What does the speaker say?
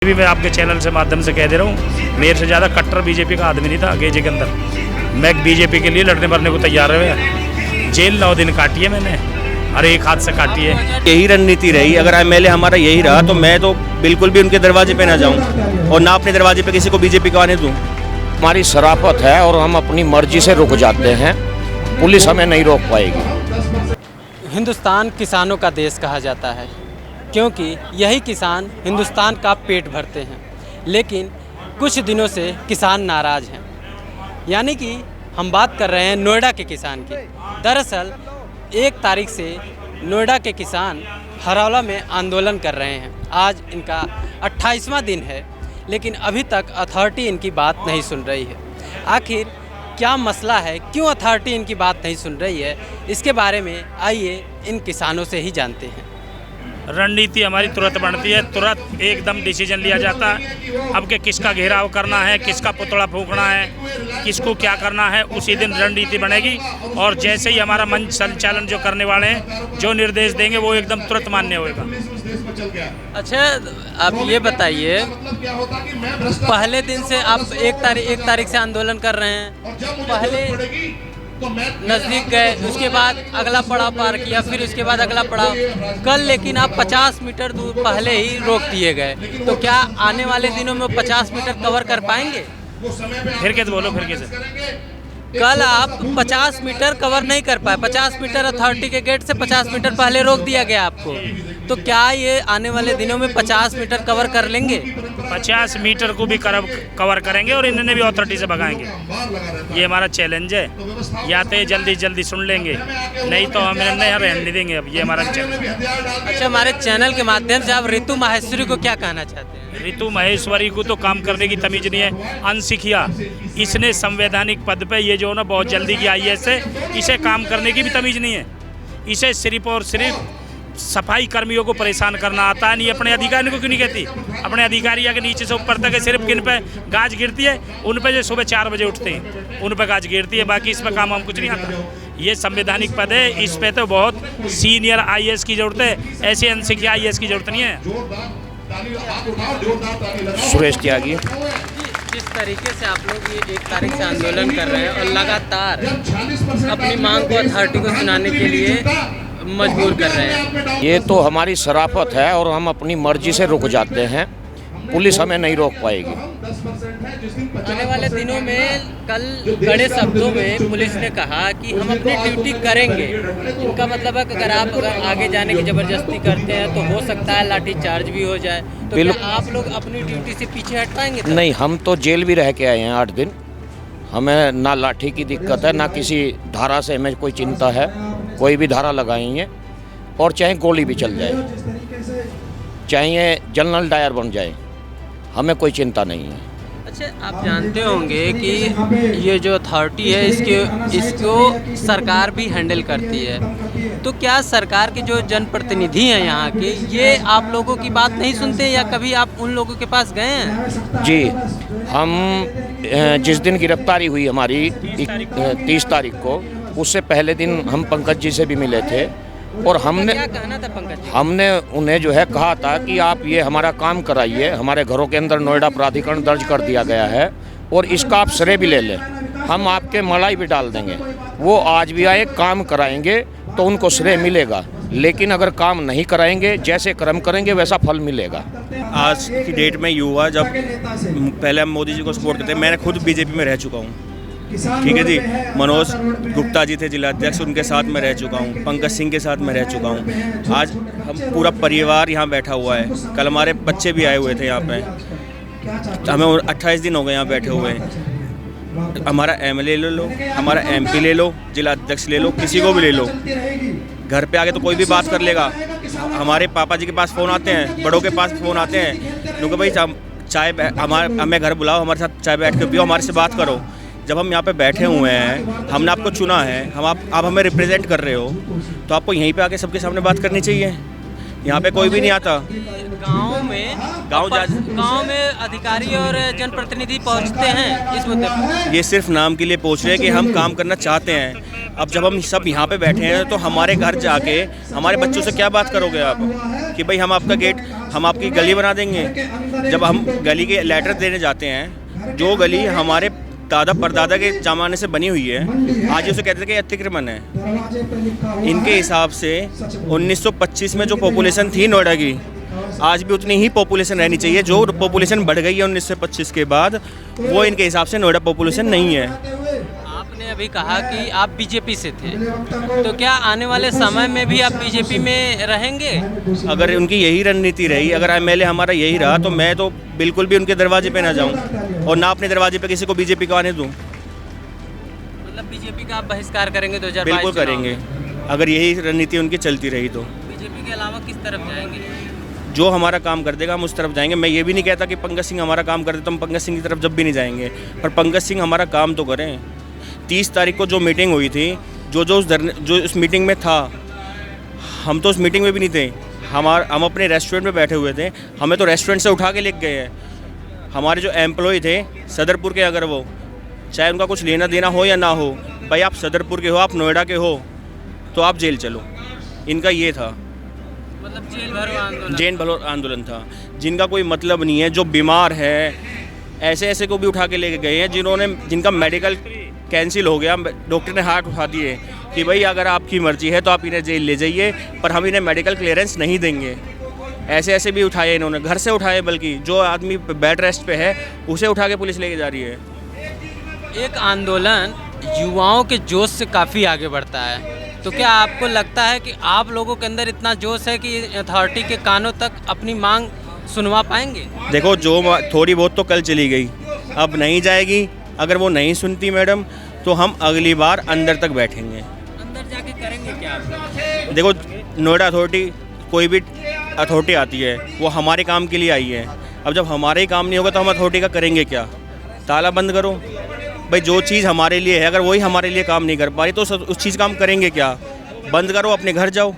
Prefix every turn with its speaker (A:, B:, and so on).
A: भी मैं आपके चैनल से माध्यम से कह दे रहा हूँ, मेरे से ज़्यादा कट्टर बीजेपी का आदमी नहीं था गेजे के अंदर। मैं बीजेपी के लिए लड़ने मरने को तैयार है। जेल 9 दिन काटी है मैंने, हर एक हाथ से काटी है।
B: यही रणनीति रही। अगर एमएलए हमारा यही रहा तो मैं तो बिल्कुल भी उनके दरवाजे पे ना जाऊं और ना अपने दरवाजे पे किसी को बीजेपी का आने दूं।
C: हमारी शराफत है और हम अपनी मर्जी से रुक जाते हैं, पुलिस हमें नहीं रोक पाएगी।
D: हिंदुस्तान किसानों का देश कहा जाता है क्योंकि यही किसान हिंदुस्तान का पेट भरते हैं। लेकिन कुछ दिनों से किसान नाराज़ हैं, यानी कि हम बात कर रहे हैं नोएडा के किसान की। दरअसल 1 तारीख से नोएडा के किसान हरौला में आंदोलन कर रहे हैं। आज इनका 28वां दिन है, लेकिन अभी तक अथॉरिटी इनकी बात नहीं सुन रही है। आखिर क्या मसला है, क्यों अथॉरिटी इनकी बात नहीं सुन रही है, इसके बारे में आइए इन किसानों से ही जानते हैं।
A: रणनीति हमारी तुरंत बनती है, तुरंत एकदम डिसीजन लिया जाता है। अब के किसका घेराव करना है, किसका पुतला फूंकना है, किसको क्या करना है, उसी दिन रणनीति बनेगी। और जैसे ही हमारा मंच संचालन जो करने वाले हैं जो निर्देश देंगे वो एकदम तुरंत मान्य होगा।
D: अच्छा, आप ये बताइए, पहले दिन से आप 1 तारीख से आंदोलन कर रहे हैं, पहले नज़दीक गए, उसके बाद अगला पड़ाव पार किया, फिर उसके बाद अगला पड़ाव कल, लेकिन आप 50 मीटर दूर पहले ही रोक दिए गए। तो क्या आने वाले दिनों में 50 मीटर कवर कर पाएंगे?
A: फिर कैसे बोलो, फिर कैसे?
D: कल आप 50 मीटर कवर नहीं कर पाए, 50 मीटर अथॉरिटी के गेट से 50 मीटर पहले रोक दिया गया आपको। तो क्या ये आने वाले दिनों में 50 मीटर कवर कर लेंगे?
A: 50 मीटर को भी कवर करेंगे और इन्होंने भी अथॉरिटी से भगाएंगे। ये हमारा चैलेंज है। या तो जल्दी सुन लेंगे, नहीं तो हम नहीं रहने देंगे। अब ये हमारा चैलेंज।
D: अच्छा, हमारे चैनल के माध्यम से आप रितु माहेश्वरी को क्या कहना चाहते हैं?
A: रितु माहेश्वरी को तो काम करने की तमीज नहीं है, अनसिखिया। इसने संवैधानिक पद पे ये जो ना बहुत जल्दी की IAS है, इसे काम करने की भी तमीज नहीं है। इसे सिर्फ और सिर्फ सफाई कर्मियों को परेशान करना आता है। नहीं, अपने अधिकारियों को क्यों नहीं कहती? अपने अधिकारियों के नीचे से ऊपर तक सिर्फ किन पे गाज गिरती है? उन पे जो सुबह 4 बजे उठते हैं उन पे गाज गिरती है, बाकी इस पे काम हम कुछ नहीं आता। ये संवैधानिक पद है, इस पे तो बहुत सीनियर IAS की जरूरत है, ऐसे अनसिखिया IAS की जरूरत नहीं है।
C: सुरेश त्यागी।
D: जिस तरीके से आप लोग ये 1 तारीख से आंदोलन कर रहे हैं और लगातार अपनी मांग को अथॉरिटी को सुनाने के लिए मजबूर कर रहे हैं,
C: ये तो हमारी शराफत है और हम अपनी मर्जी से रुक जाते हैं, पुलिस हमें नहीं रोक पाएगी।
D: आने वाले दिनों में कल कड़े शब्दों में पुलिस ने कहा कि हम अपनी ड्यूटी करेंगे। इनका मतलब है कि अगर आगे जाने की ज़बरदस्ती करते हैं तो हो सकता है लाठी चार्ज भी हो जाए। तो क्या आप लोग अपनी ड्यूटी से पीछे हट पाएंगे?
C: नहीं, हम तो जेल भी रह के आए हैं 8 दिन। हमें ना लाठी की दिक्कत है, ना किसी धारा से हमें कोई चिंता है। कोई भी धारा लगाएंगे और चाहे गोली भी चल जाए, चाहे जनरल डायर बन जाए, हमें कोई चिंता नहीं है।
D: अच्छा, आप जानते होंगे कि ये जो अथॉरिटी है इसको सरकार भी हैंडल करती है। तो क्या सरकार के जो जनप्रतिनिधि हैं यहाँ के, ये आप लोगों की बात नहीं सुनते या कभी आप उन लोगों के पास गए हैं?
C: जी, हम जिस दिन गिरफ्तारी हुई हमारी 30 तारीख को, उससे पहले दिन हम पंकज जी से भी मिले थे और हमने
D: क्या कहना था पंकज जी?
C: हमने उन्हें जो है कहा था कि आप ये हमारा काम कराइए, हमारे घरों के अंदर नोएडा प्राधिकरण दर्ज कर दिया गया है और इसका आप श्रेय भी ले लें, हम आपके मलाई भी डाल देंगे। वो आज भी आए, काम कराएंगे तो उनको श्रेय मिलेगा, लेकिन अगर काम नहीं कराएंगे, जैसे कर्म करेंगे वैसा फल मिलेगा।
B: आज की डेट में युवा, जब पहले हम मोदी जी को सपोर्ट करते हैं, मैंने खुद बीजेपी में रह चुका हूँ, ठीक है जी। मनोज गुप्ता जी थे जिलाध्यक्ष, उनके साथ मैं रह चुका हूँ, पंकज सिंह के साथ मैं रह चुका हूँ। आज हम पूरा परिवार यहाँ बैठा हुआ है। कल हमारे बच्चे भी आए हुए थे यहाँ पे। हमें 28 दिन हो गए यहाँ बैठे हुए हैं। हमारा MLA ले लो, हमारा MP ले लो, जिलाध्यक्ष ले लो, किसी को भी ले लो, घर पे आके तो कोई भी बात कर लेगा। हमारे पापा जी के पास फ़ोन आते हैं, बड़ों के पास फ़ोन आते हैं, क्योंकि भाई चाय हमें घर बुलाओ, हमारे साथ चाय बैठ के पियो, हमारे से बात करो। जब हम यहाँ पे बैठे हुए हैं, हमने आपको चुना है, आप हमें रिप्रेजेंट कर रहे हो, तो आपको यहीं पे आके सबके सामने बात करनी चाहिए। यहाँ पे कोई भी नहीं आता।
D: गांव में अधिकारी और जनप्रतिनिधि पहुँचते हैं इस मुद्दे पर?
B: ये सिर्फ नाम के लिए पूछ रहे हैं कि हम काम करना चाहते हैं। अब जब हम सब यहाँ पे बैठे हैं तो हमारे घर जाके हमारे बच्चों से क्या बात करोगे आप कि भाई हम आपका गेट हम आपकी गली बना देंगे। जब हम गली के लेटर देने जाते हैं, जो गली हमारे दादा परदादा के ज़माने से बनी हुई है, आज उसे कहते थे कि अतिक्रमण है। इनके हिसाब से 1925 में जो पॉपुलेशन थी नोएडा की, आज भी उतनी ही पॉपुलेशन रहनी चाहिए। जो पॉपुलेशन बढ़ गई है 1925 के बाद, वो इनके हिसाब से नोएडा पॉपुलेशन नहीं है।
D: आपने अभी कहा कि आप बीजेपी से थे, तो क्या आने वाले समय में भी आप बीजेपी में रहेंगे?
B: अगर उनकी यही रणनीति रही, अगर एमएलए हमारा यही रहा, तो मैं तो बिल्कुल भी उनके दरवाजे पे ना जाऊं और ना अपने दरवाजे पे किसी को बीजेपी का आने दूं।
D: मतलब बीजेपी का आप बहिष्कार करेंगे 2022?
B: बिल्कुल करेंगे, अगर यही रणनीति उनकी चलती रही तो।
D: बीजेपी के अलावा किस तरफ जाएंगे?
B: जो हमारा काम कर देगा हम उस तरफ जाएंगे। मैं ये भी नहीं कहता कि पंकज सिंह हमारा काम कर दे तो हम पंकज सिंह की तरफ जब भी नहीं जाएंगे, पर पंकज सिंह हमारा काम तो करें। 30 तारीख को जो मीटिंग हुई थी, जो उस मीटिंग में था, हम तो उस मीटिंग में भी नहीं थे। हम अपने रेस्टोरेंट में बैठे हुए थे, हमें तो रेस्टोरेंट से उठा के लेके गए हैं। हमारे जो एम्प्लॉय थे सदरपुर के, अगर वो चाहे उनका कुछ लेना देना हो या ना हो, भाई आप सदरपुर के हो, आप नोएडा के हो, तो आप जेल चलो। इनका ये था,
D: मतलब जेल भरो
B: आंदोलन था। जिनका कोई मतलब नहीं है, जो बीमार है, ऐसे ऐसे को भी उठा के लेके गए हैं जिनका मेडिकल कैंसिल हो गया। डॉक्टर ने हाथ उठा दिए कि भाई अगर आपकी मर्जी है तो आप इन्हें जेल ले जाइए, पर हम इन्हें मेडिकल क्लियरेंस नहीं देंगे। ऐसे ऐसे भी उठाए इन्होंने, घर से उठाए, बल्कि जो आदमी बेड रेस्ट पे है उसे उठा के पुलिस लेके जा रही है।
D: एक आंदोलन युवाओं के जोश से काफ़ी आगे बढ़ता है, तो क्या आपको लगता है कि आप लोगों के अंदर इतना जोश है कि अथॉरिटी के कानों तक अपनी मांग सुनवा पाएंगे?
B: देखो, जो थोड़ी बहुत तो कल चली गई, अब नहीं जाएगी। अगर वो नहीं सुनती मैडम, तो हम अगली बार अंदर तक बैठेंगे।
D: अंदर जाके करेंगे क्या आप लोग?
B: देखो, नोएडा अथॉरिटी, कोई भी अथॉरिटी आती है वो हमारे काम के लिए आई है। अब जब हमारे ही काम नहीं होगा तो हम अथॉरिटी का करेंगे क्या? ताला बंद करो भाई। जो चीज़ हमारे लिए है, अगर वही हमारे लिए काम नहीं कर पा रही तो उस चीज़ का हम करेंगे क्या? बंद करो, अपने घर जाओ।